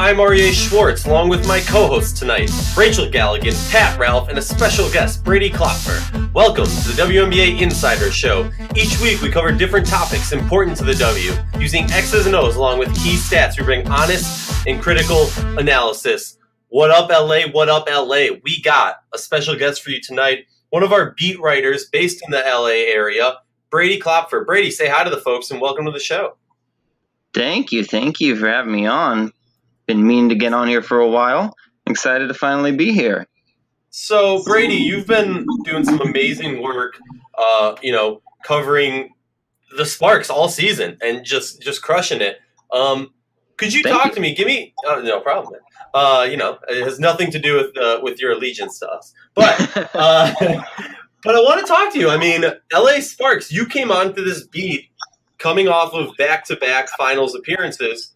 I'm Aryeh Schwartz, along with my co-hosts tonight, Rachel Galligan, Pat Ralph, and a special guest, Brady Klopfer. Welcome to the WNBA Insider Show. Each week we cover different topics important to the W. Using X's and O's along with key stats, we bring honest and critical analysis. What up, LA? What up, LA? We got a special guest for you tonight, one of our beat writers based in the LA area, Brady Klopfer. Brady, say hi to the folks and welcome to the show. Thank you for having me on. Been meaning to get on here for a while. Excited to finally be here. So, Brady, you've been doing some amazing work, covering the Sparks all season and just crushing it. Could you talk to me? Give me no problem. It has nothing to do with your allegiance to us, but but I want to talk to you. I mean, LA Sparks, you came onto this beat coming off of back-to-back finals appearances.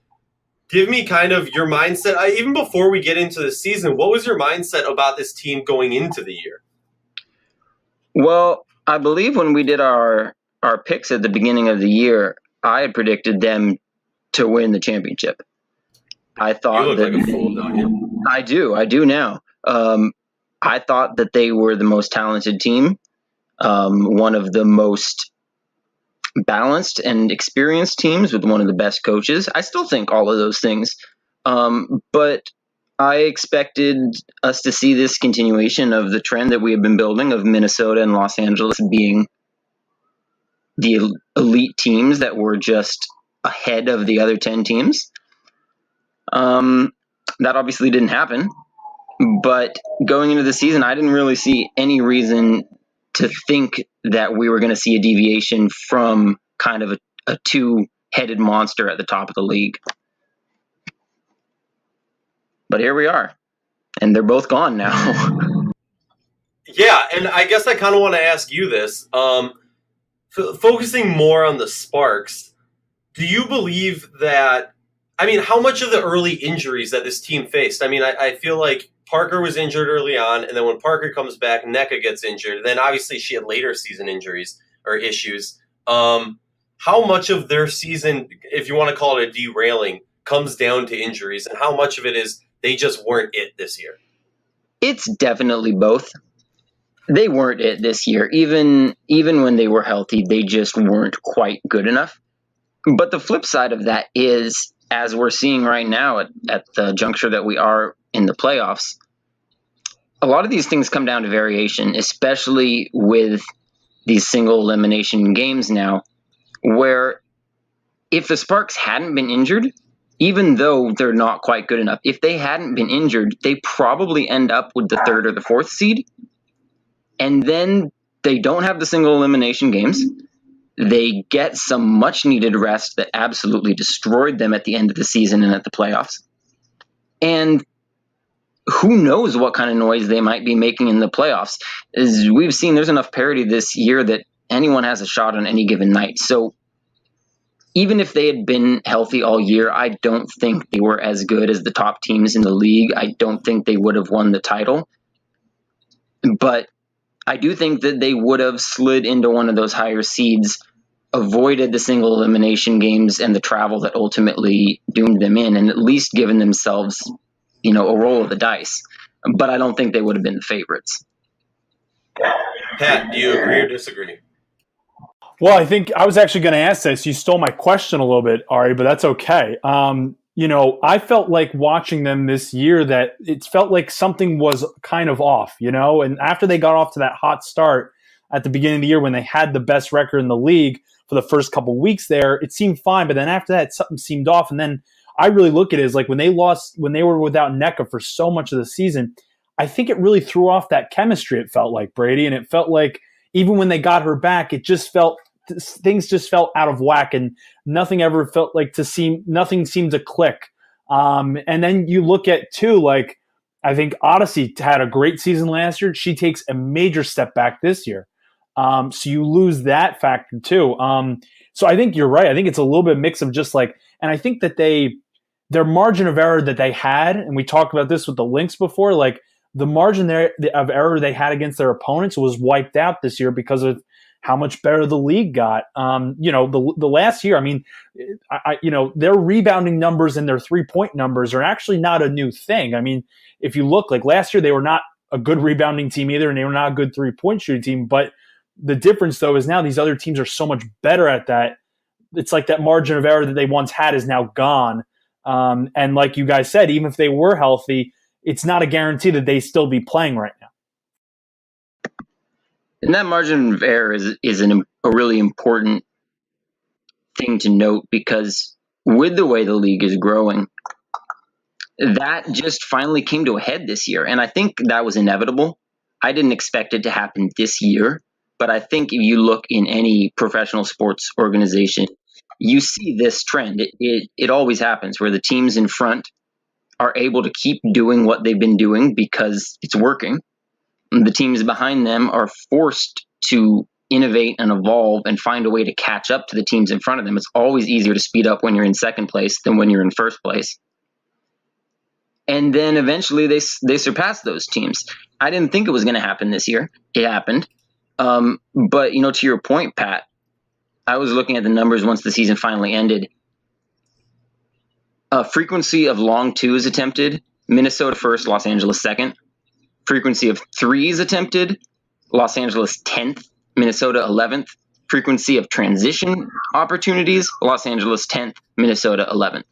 Give me kind of your mindset. Even before we get into the season, what was your mindset about this team going into the year? Well, I believe when we did our picks at the beginning of the year, I had predicted them to win the championship. I thought you look like a fool, don't you? I do now. I thought that they were the most talented team, one of the most balanced and experienced teams with one of the best coaches. I still think all of those things. But I expected us to see this continuation of the trend that we have been building of Minnesota and Los Angeles being the elite teams that were just ahead of the other 10 teams. That obviously didn't happen. But going into the season, I didn't really see any reason to think that we were going to see a deviation from kind of a two-headed monster at the top of the league. But here we are, and they're both gone now. Yeah, and I guess I kind of want to ask you this. Focusing more on the Sparks, do you believe that, how much of the early injuries that this team faced? I feel like Parker was injured early on, and then when Parker comes back, Nneka gets injured. Then obviously she had later season injuries or issues. How much of their season, if you want to call it a derailing, comes down to injuries, and how much of it is they just weren't it this year? It's definitely both. They weren't it this year. Even when they were healthy, they just weren't quite good enough. But the flip side of that is, as we're seeing right now at the juncture that we are in the playoffs, a lot of these things come down to variation, especially with these single elimination games now, where if the Sparks hadn't been injured, even though they're not quite good enough, if they hadn't been injured, they probably end up with the third or the fourth seed. And then they don't have the single elimination games. They get some much needed rest that absolutely destroyed them at the end of the season and at the playoffs. And who knows what kind of noise they might be making in the playoffs. As we've seen, there's enough parity this year that anyone has a shot on any given night. So even if they had been healthy all year, I don't think they were as good as the top teams in the league. I don't think they would have won the title. But I do think that they would have slid into one of those higher seeds, avoided the single elimination games and the travel that ultimately doomed them in, and at least given themselves, a roll of the dice. But I don't think they would have been the favorites. Pat, do you agree or disagree? Well, I think I was actually going to ask this. You stole my question a little bit, Ari, but that's okay. I felt like watching them this year that it felt like something was kind of off, and after they got off to that hot start at the beginning of the year when they had the best record in the league for the first couple of weeks there, it seemed fine. But then after that, something seemed off. And then I really look at it as like when they were without Nneka for so much of the season, I think it really threw off that chemistry, it felt like, Brady. And it felt like even when they got her back, things just felt out of whack, and nothing seemed to click. And then you look at too, like, I think Odyssey had a great season last year. She takes a major step back this year. So you lose that factor too. So I think you're right. I think it's a little bit mix of just like, and I think that their margin of error that they had, and we talked about this with the Lynx before, like the margin of error they had against their opponents was wiped out this year because of how much better the league got. The last year, I mean, their rebounding numbers and their 3-point numbers are actually not a new thing. I mean, if you look, like last year, they were not a good rebounding team either, and they were not a good 3-point shooting team. But the difference, though, is now these other teams are so much better at that. It's like that margin of error that they once had is now gone. And like you guys said, even if they were healthy, it's not a guarantee that they still be playing right now. And that margin of error is a really important thing to note, because with the way the league is growing, that just finally came to a head this year. And I think that was inevitable. I didn't expect it to happen this year, but I think if you look in any professional sports organization, you see this trend. It always happens where the teams in front are able to keep doing what they've been doing because it's working. The teams behind them are forced to innovate and evolve and find a way to catch up to the teams in front of them. It's always easier to speed up when you're in second place than when you're in first place. And then eventually they surpass those teams. I didn't think it was going to happen this year. It happened. But, to your point, Pat, I was looking at the numbers once the season finally ended. Frequency of long twos attempted, Minnesota first, Los Angeles second. Frequency of threes attempted, Los Angeles 10th, Minnesota 11th. Frequency of transition opportunities, Los Angeles 10th, Minnesota 11th.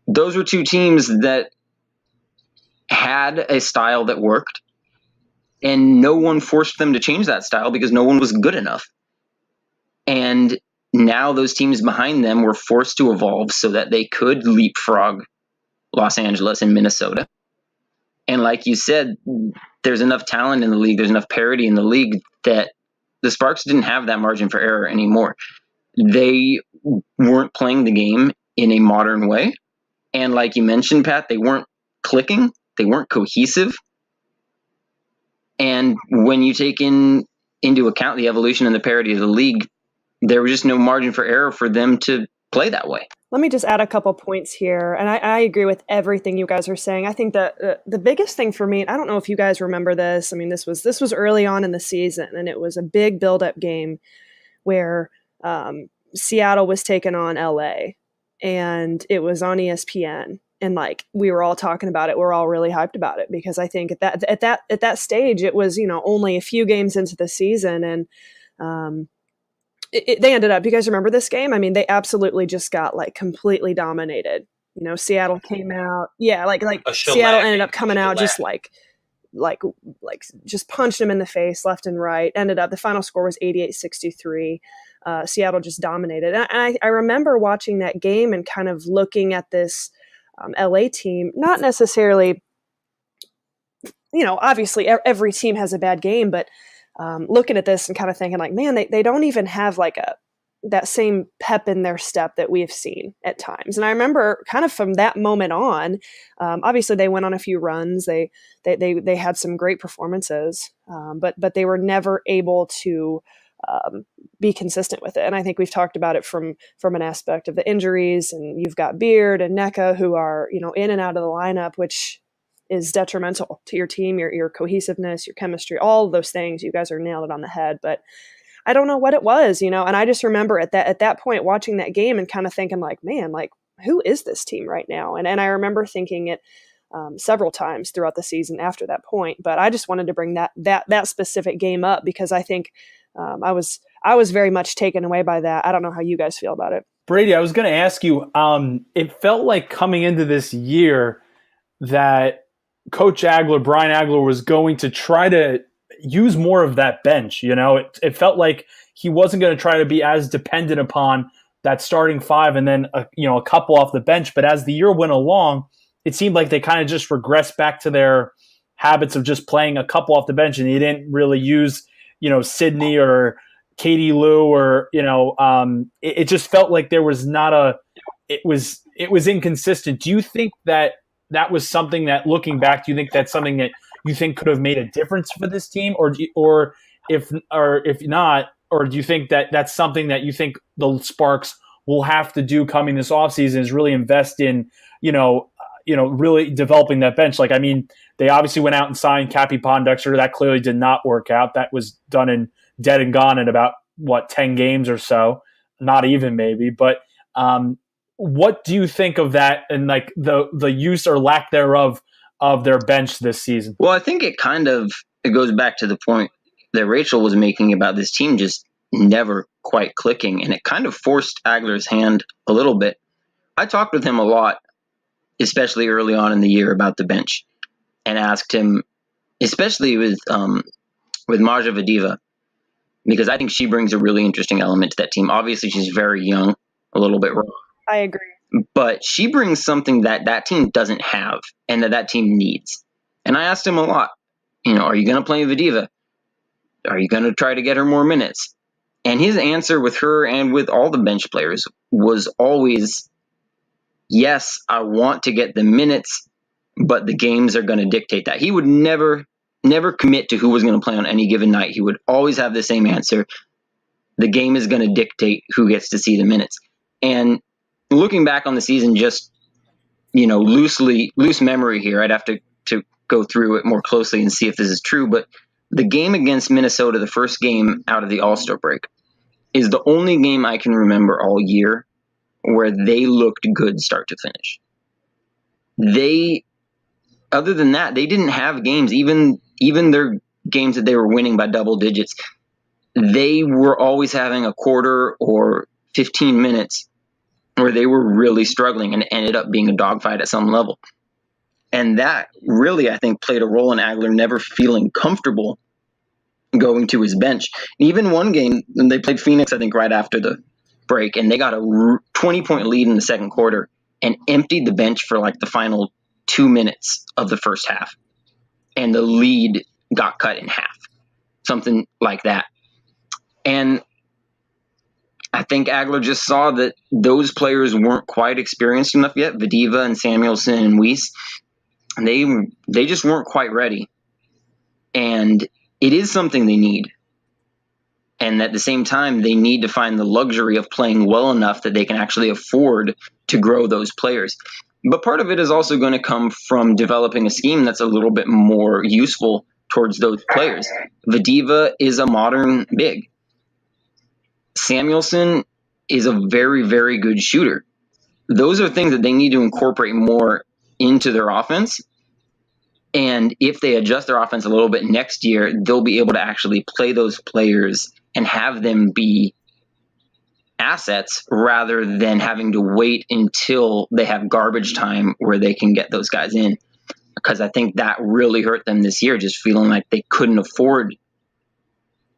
Those were two teams that had a style that worked, and no one forced them to change that style because no one was good enough. And now those teams behind them were forced to evolve so that they could leapfrog Los Angeles and Minnesota. And like you said, there's enough talent in the league, there's enough parity in the league that the Sparks didn't have that margin for error anymore. They weren't playing the game in a modern way. And like you mentioned, Pat, they weren't clicking, they weren't cohesive. And when you take into account the evolution and the parity of the league, there was just no margin for error for them to play that way. Let me just add a couple points here. And I agree with everything you guys are saying. I think that the biggest thing for me, and I don't know if you guys remember this. I mean, this was early on in the season, and it was a big build-up game where Seattle was taking on LA, and it was on ESPN. And we were all talking about it. We're all really hyped about it because I think at that stage, it was, only a few games into the season. And they ended up, do you guys remember this game? I mean, they absolutely just got completely dominated. Seattle came out. Yeah. Seattle ended up coming out just just punched them in the face left and right. The final score was 88-63. Seattle just dominated. And I remember watching that game and kind of looking at this LA team, not necessarily, obviously every team has a bad game, but looking at this and kind of thinking man, they don't even have that same pep in their step that we have seen at times. And I remember kind of from that moment on, obviously they went on a few runs. They had some great performances, but they were never able to be consistent with it. And I think we've talked about it from an aspect of the injuries, and you've got Beard and NECA who are, in and out of the lineup, which is detrimental to your team, your cohesiveness, your chemistry, all of those things. You guys are nailed it on the head, but I don't know what it was, and I just remember at that point watching that game and kind of thinking man, who is this team right now? And I remember thinking it several times throughout the season after that point, but I just wanted to bring that specific game up because I think I was very much taken away by that. I don't know how you guys feel about it. Brady, I was going to ask you, it felt like coming into this year that Coach Brian Agler was going to try to use more of that bench. It felt like he wasn't going to try to be as dependent upon that starting five and then a couple off the bench. But as the year went along, it seemed like they kind of just regressed back to their habits of just playing a couple off the bench, and he didn't really use Sydney or Katie Lou or it just felt like there was not it was inconsistent. Do you think that was something that, looking back, do you think that's something that you think could have made a difference for this team, or if not, or do you think that that's something that you think the Sparks will have to do coming this offseason, is really invest in really developing that bench? They obviously went out and signed Cappy Pondexter. That clearly did not work out. That was done in dead and gone in about 10 games or so, not even maybe. But what do you think of that and like the use or lack thereof of their bench this season? Well, I think it goes back to the point that Rachel was making about this team just never quite clicking, and it kind of forced Agler's hand a little bit. I talked with him a lot, especially early on in the year, about the bench, and asked him, especially with Maja Vadiva, because I think she brings a really interesting element to that team. Obviously, she's very young, a little bit raw. I agree. But she brings something that team doesn't have and that team needs. And I asked him a lot, are you going to play Vadiva? Are you going to try to get her more minutes? And his answer with her and with all the bench players was always, yes, I want to get the minutes, but the games are going to dictate that. He would never commit to who was going to play on any given night. He would always have the same answer. The game is going to dictate who gets to see the minutes. And looking back on the season, just, loose memory here, I'd have to go through it more closely and see if this is true. But the game against Minnesota, the first game out of the All-Star break, is the only game I can remember all year where they looked good start to finish. Other than that, they didn't have games, even their games that they were winning by double digits, they were always having a quarter or 15 minutes where they were really struggling and ended up being a dogfight at some level. And that really, I think, played a role in Agler never feeling comfortable going to his bench. Even one game, when they played Phoenix, I think, right after the break, and they got a 20-point lead in the second quarter and emptied the bench for like the final 2 minutes of the first half. And the lead got cut in half, something like that. And I think Agler just saw that those players weren't quite experienced enough yet. Vadiva and Samuelson and Weiss, they just weren't quite ready. And it is something they need. And at the same time, they need to find the luxury of playing well enough that they can actually afford to grow those players. But part of it is also going to come from developing a scheme that's a little bit more useful towards those players. Vadiva is a modern big. Samuelson is a very, very good shooter. Those are things that they need to incorporate more into their offense. And if they adjust their offense a little bit next year, they'll be able to actually play those players and have them be assets rather than having to wait until they have garbage time where they can get those guys in. Because I think that really hurt them this year, just feeling like they couldn't afford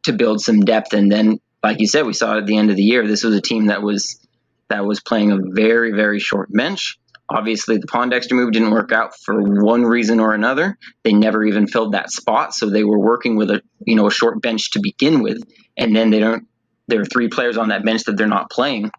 to build some depth. And then, like you said, we saw at the end of the year, this was a team that was playing a very, very short bench. Obviously, the Pondexter move didn't work out for one reason or another. They never even filled that spot, so they were working with a short bench to begin with, and then there are 3 players on that bench that they're not playing.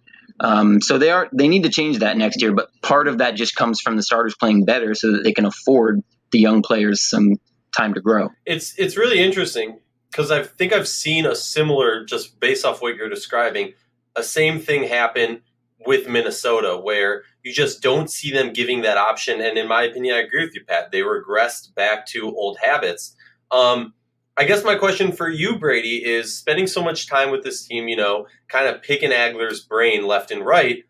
So they need to change that next year. But part of that just comes from the starters playing better, so that they can afford the young players some time to grow. It's really interesting because I think I've seen a similar, just based off what you're describing, a same thing happen with Minnesota, where you just don't see them giving that option. And in my opinion, I agree with you, Pat. They regressed back to old habits. I guess my question for you, Brady, is spending so much time with this team, kind of picking Agler's brain left and right,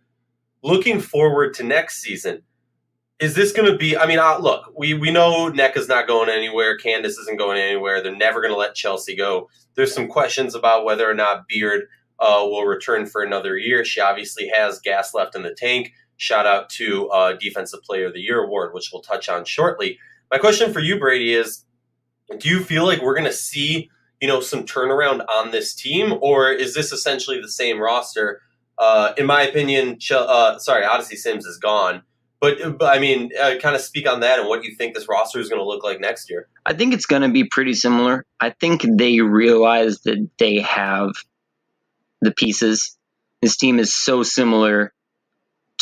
looking forward to next season. Is this going to be, look, we know Nneka's not going anywhere. Candace isn't going anywhere. They're never going to let Chelsea go. There's some questions about whether or not Beard will return for another year. She obviously has gas left in the tank. Shout out to Defensive Player of the Year award, which we'll touch on shortly. My question for you, Brady, is do you feel like we're going to see, some turnaround on this team, or is this essentially the same roster? In my opinion, Odyssey Sims is gone. But kind of speak on that and what you think this roster is going to look like next year. I think it's going to be pretty similar. I think they realize that they have the pieces. This team is so similar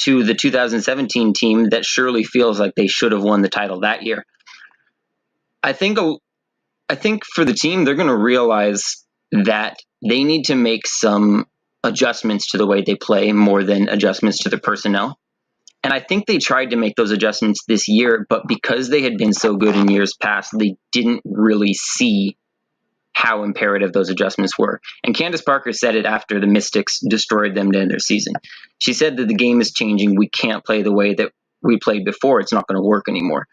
to the 2017 team that surely feels like they should have won the title that year. I think for the team, they're going to realize that they need to make some adjustments to the way they play more than adjustments to the personnel. And I think they tried to make those adjustments this year, but because they had been so good in years past, they didn't really see how imperative those adjustments were. And Candace Parker said it after the Mystics destroyed them to end their season. She said that the game is changing. We can't play the way that we played before. It's not going to work anymore.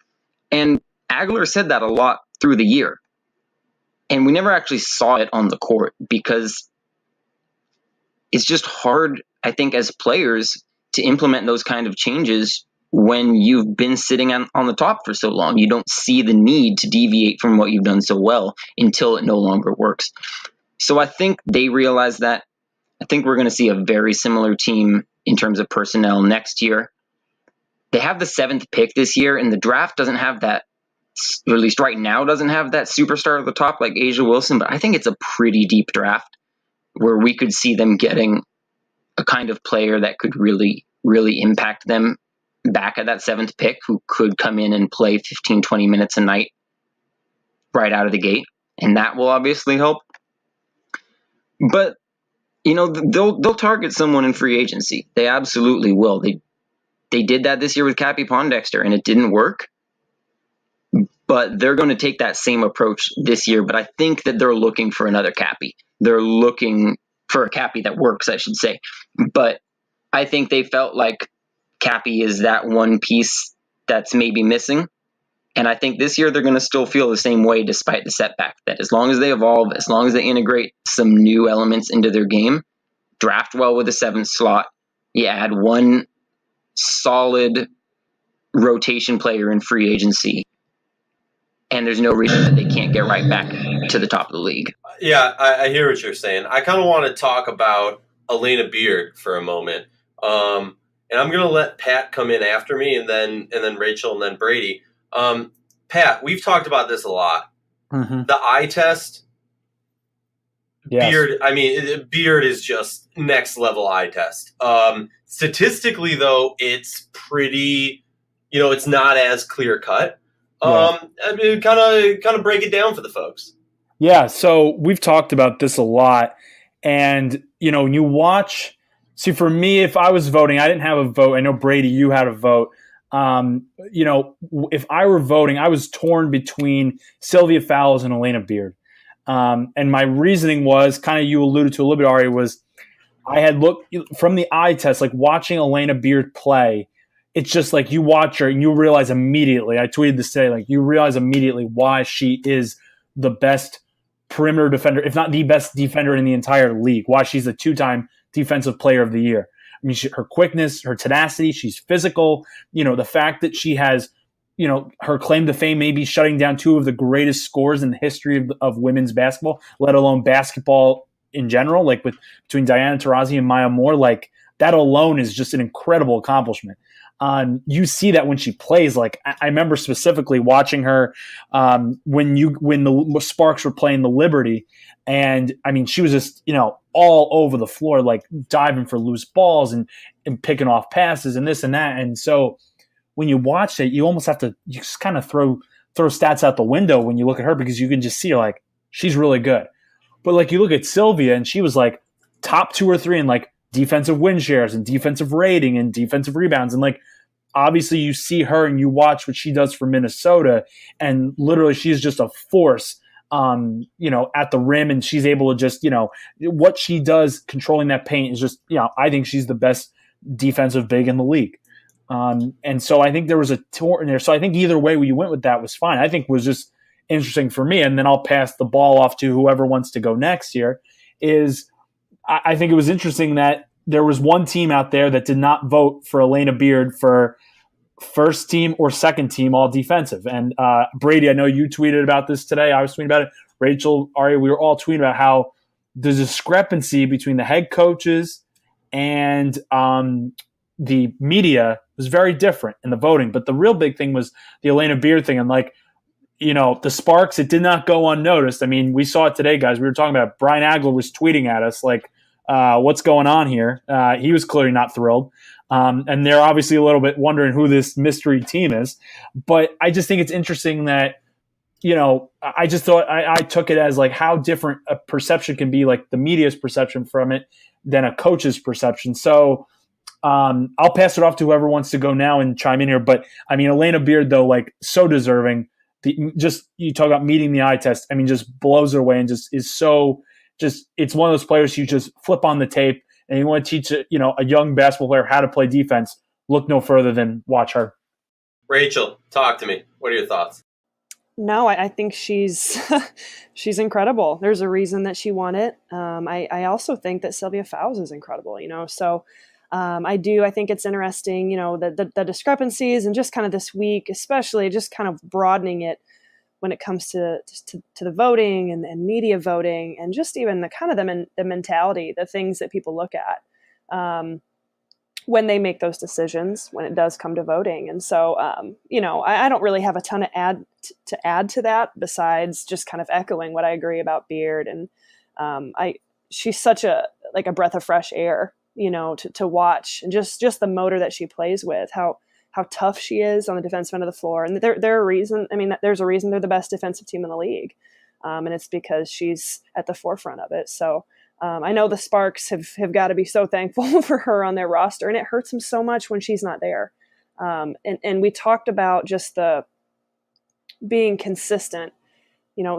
And Agler said that a lot through the year. And we never actually saw it on the court because it's just hard, I think, as players to implement those kind of changes when you've been sitting on the top for so long. You don't see the need to deviate from what you've done so well until it no longer works. So I think they realize that. I think we're going to see a very similar team in terms of personnel next year. They have the 7th pick this year, and the draft doesn't have that, or at least right now doesn't have that superstar at the top like Asia Wilson, but I think it's a pretty deep draft where we could see them getting a kind of player that could really, really impact them back at that 7th pick, who could come in and play 15, 20 minutes a night right out of the gate. And that will obviously help. But, they'll target someone in free agency. They absolutely will. They did that this year with Cappie Pondexter, and it didn't work. But they're going to take that same approach this year. But I think that they're looking for another Cappie. They're looking for a Cappie that works, I should say. But I think they felt like Cappie is that one piece that's maybe missing. And I think this year they're going to still feel the same way despite the setback, that as long as they evolve, as long as they integrate some new elements into their game, draft well with the 7th slot, you add one solid rotation player in free agency, and there's no reason that they can't get right back to the top of the league. Yeah, I hear what you're saying. I kind of want to talk about Alana Beard for a moment. And I'm going to let Pat come in after me, and then Rachel, and then Brady. Pat, we've talked about this a lot. Mm-hmm. The eye test, Yes. Beard is just next level eye test. Statistically, though, it's pretty, it's not as clear cut. Kind of break it down for the folks. Yeah, so we've talked about this a lot. And, when you watch... See, for me, if I was voting, I didn't have a vote. I know, Brady, you had a vote. If I were voting, I was torn between Sylvia Fowles and Alana Beard. And my reasoning was, kind of you alluded to a little bit, Aryeh, was I had looked from the eye test, like watching Alana Beard play. It's just like you watch her and you realize immediately, I tweeted this today, like you realize immediately why she is the best perimeter defender, if not the best defender in the entire league, why she's a 2-time Defensive Player of the Year. I mean, her quickness, her tenacity, she's physical. The fact that she has, her claim to fame maybe shutting down 2 of the greatest scorers in the history of women's basketball, let alone basketball in general, like between Diana Taurasi and Maya Moore, like that alone is just an incredible accomplishment. You see that when she plays. Like I remember specifically watching her when the Sparks were playing the Liberty, and I mean she was just all over the floor, like diving for loose balls and picking off passes and this and that. And so when you watch it, you almost have to just kind of throw stats out the window when you look at her, because you can just see her like she's really good. But like you look at Sylvia, and she was like top 2 or 3 in like defensive win shares and defensive rating and defensive rebounds. And like, obviously you see her and you watch what she does for Minnesota, and literally she's just a force, at the rim, and she's able to just, what she does controlling that paint is just, I think she's the best defensive big in the league. And so I think there was a tour in there. So I think either way you went with that was fine. I think was just interesting for me. And then I'll pass the ball off to whoever wants to go next here. I think it was interesting that there was one team out there that did not vote for Alana Beard for first team or second team all defensive. And Brady, I know you tweeted about this today. I was tweeting about it. Rachel, Aryeh, we were all tweeting about how the discrepancy between the head coaches and the media was very different in the voting. But the real big thing was the Alana Beard thing. And the Sparks, it did not go unnoticed. I mean, we saw it today, guys. We were talking about it. Brian Agler was tweeting at us like, what's going on here? He was clearly not thrilled. And they're obviously a little bit wondering who this mystery team is. But I just think it's interesting that, I just thought I took it as like how different a perception can be, like the media's perception from it than a coach's perception. So I'll pass it off to whoever wants to go now and chime in here. But I mean, Alana Beard, though, like so deserving. just you talk about meeting the eye test. I mean, just blows her away and just is so just. It's one of those players you just flip on the tape and you want to teach a young basketball player how to play defense. Look no further than watch her. Rachel, talk to me. What are your thoughts? No, I think she's she's incredible. There's a reason that she won it. I also think that Sylvia Fowles is incredible. So. I think it's interesting, the discrepancies and just kind of this week, especially just kind of broadening it when it comes to the voting and media voting and just even the kind of the mentality, the things that people look at when they make those decisions, when it does come to voting. And so, I don't really have a ton to add to that besides just kind of echoing what I agree about Beard. And she's such a breath of fresh air. To watch, and just the motor that she plays with, how tough she is on the defensive end of the floor. And there's a reason they're the best defensive team in the league. And it's because she's at the forefront of it. So I know the Sparks have got to be so thankful for her on their roster, and it hurts them so much when she's not there. And we talked about just the being consistent.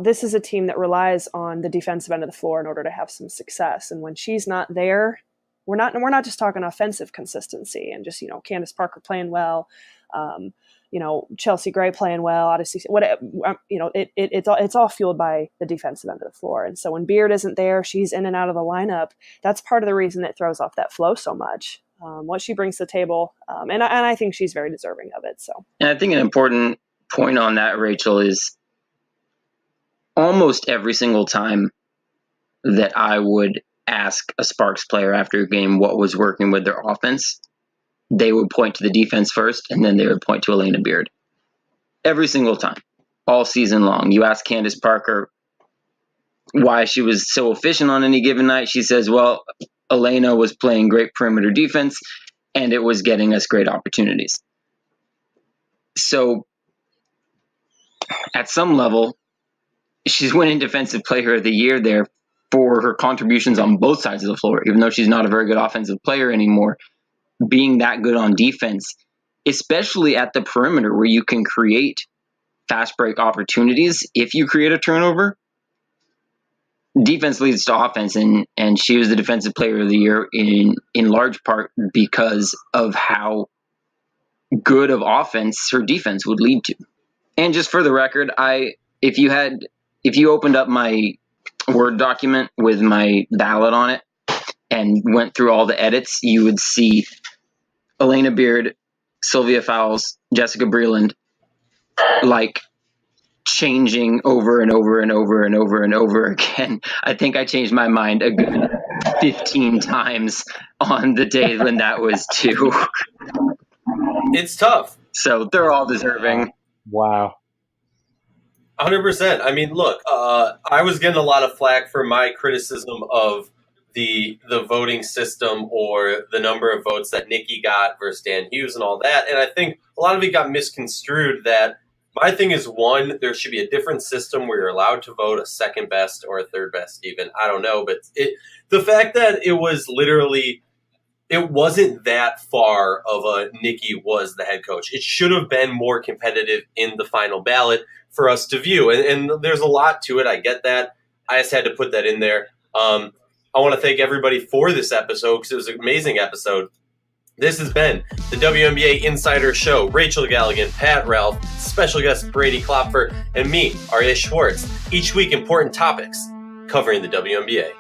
This is a team that relies on the defensive end of the floor in order to have some success. And when she's not there, we're not just talking offensive consistency and just, Candace Parker playing well, Chelsea Gray playing well, Odyssey, it's all fueled by the defensive end of the floor. And so when Beard isn't there, she's in and out of the lineup. That's part of the reason it throws off that flow so much, what she brings to the table. And I think she's very deserving of it. So, and I think an important point on that, Rachel, is almost every single time that I would ask a Sparks player after a game what was working with their offense, they would point to the defense first, and then they would point to Alana Beard. Every single time, all season long. You ask Candace Parker why she was so efficient on any given night. She says, well, Alana was playing great perimeter defense, and it was getting us great opportunities. So, at some level, she's winning Defensive Player of the Year there for her contributions on both sides of the floor, even though she's not a very good offensive player anymore, being that good on defense, especially at the perimeter where you can create fast break opportunities. If you create a turnover, defense leads to offense, and she was the Defensive Player of the Year in large part because of how good of offense her defense would lead to. And just for the record, if you opened up my Word document with my ballot on it and went through all the edits, you would see Alana Beard, Sylvia Fowles, Jessica Breland, changing over and over and over and over and over again. I think I changed my mind a good 15 times on the day when that was due. It's tough. So they're all deserving. Wow. 100%. I mean, look, I was getting a lot of flack for my criticism of the voting system or the number of votes that Nikki got versus Dan Hughes and all that. And I think a lot of it got misconstrued. That my thing is, one, there should be a different system where you're allowed to vote a second best or a third best even. I don't know. But the fact that it wasn't that far of a Nikki was the head coach. It should have been more competitive in the final ballot for us to view. And there's a lot to it. I get that. I just had to put that in there. I want to thank everybody for this episode because it was an amazing episode. This has been the WNBA Insider Show. Rachel Galligan, Pat Ralph, special guest Brady Klopfer, and me, Aryeh Schwartz. Each week, important topics covering the WNBA.